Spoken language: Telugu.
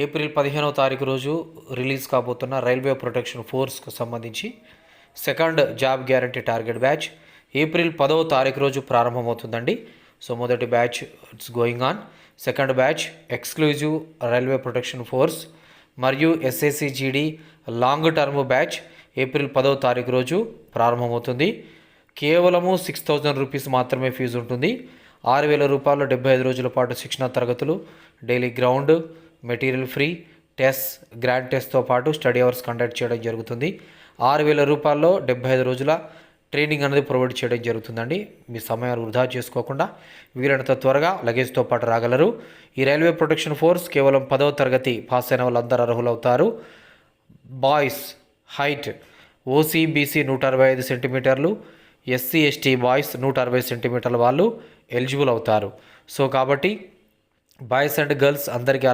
ఏప్రిల్ 15వ తారీఖు రోజు రిలీజ్ కాబోతున్న రైల్వే ప్రొటెక్షన్ ఫోర్స్కు సంబంధించి second job guarantee target batch April 10వ తారీఖు రోజు ప్రారంభమవుతుందండి. సో మొదటి batch it's going on. Second batch exclusive railway protection force మరియు SSC/GD long term batch April 10వ తారీఖు రోజు ప్రారంభమవుతుంది. కేవలము 6,000 రూపీస్ మాత్రమే ఫీజు ఉంటుంది. 6,000 రూపాయలు 75 రోజుల పాటు శిక్షణ తరగతులు, daily ground, material free, test, grand టెస్ట్తో పాటు స్టడీ అవర్స్ కండక్ట్ చేయడం జరుగుతుంది. 6,000 రూపాయల్లో 75 రోజుల ట్రైనింగ్ అనేది ప్రొవైడ్ చేయడం జరుగుతుందండి. మీ సమయాన్ని వృధా చేసుకోకుండా వీలైనంత త్వరగా లగేజ్తో పాటు రాగలరు. ఈ రైల్వే ప్రొటెక్షన్ ఫోర్స్ కేవలం 10వ తరగతి పాస్ అయిన వాళ్ళందరూ అర్హులవుతారు. బాయ్స్ హైట్ OC/BC 165 సెంటీమీటర్లు, SC/ST బాయ్స్ 160 సెంటీమీటర్ల వాళ్ళు ఎలిజిబుల్ అవుతారు. సో కాబట్టి బాయ్స్ అండ్ గర్ల్స్ అందరికీ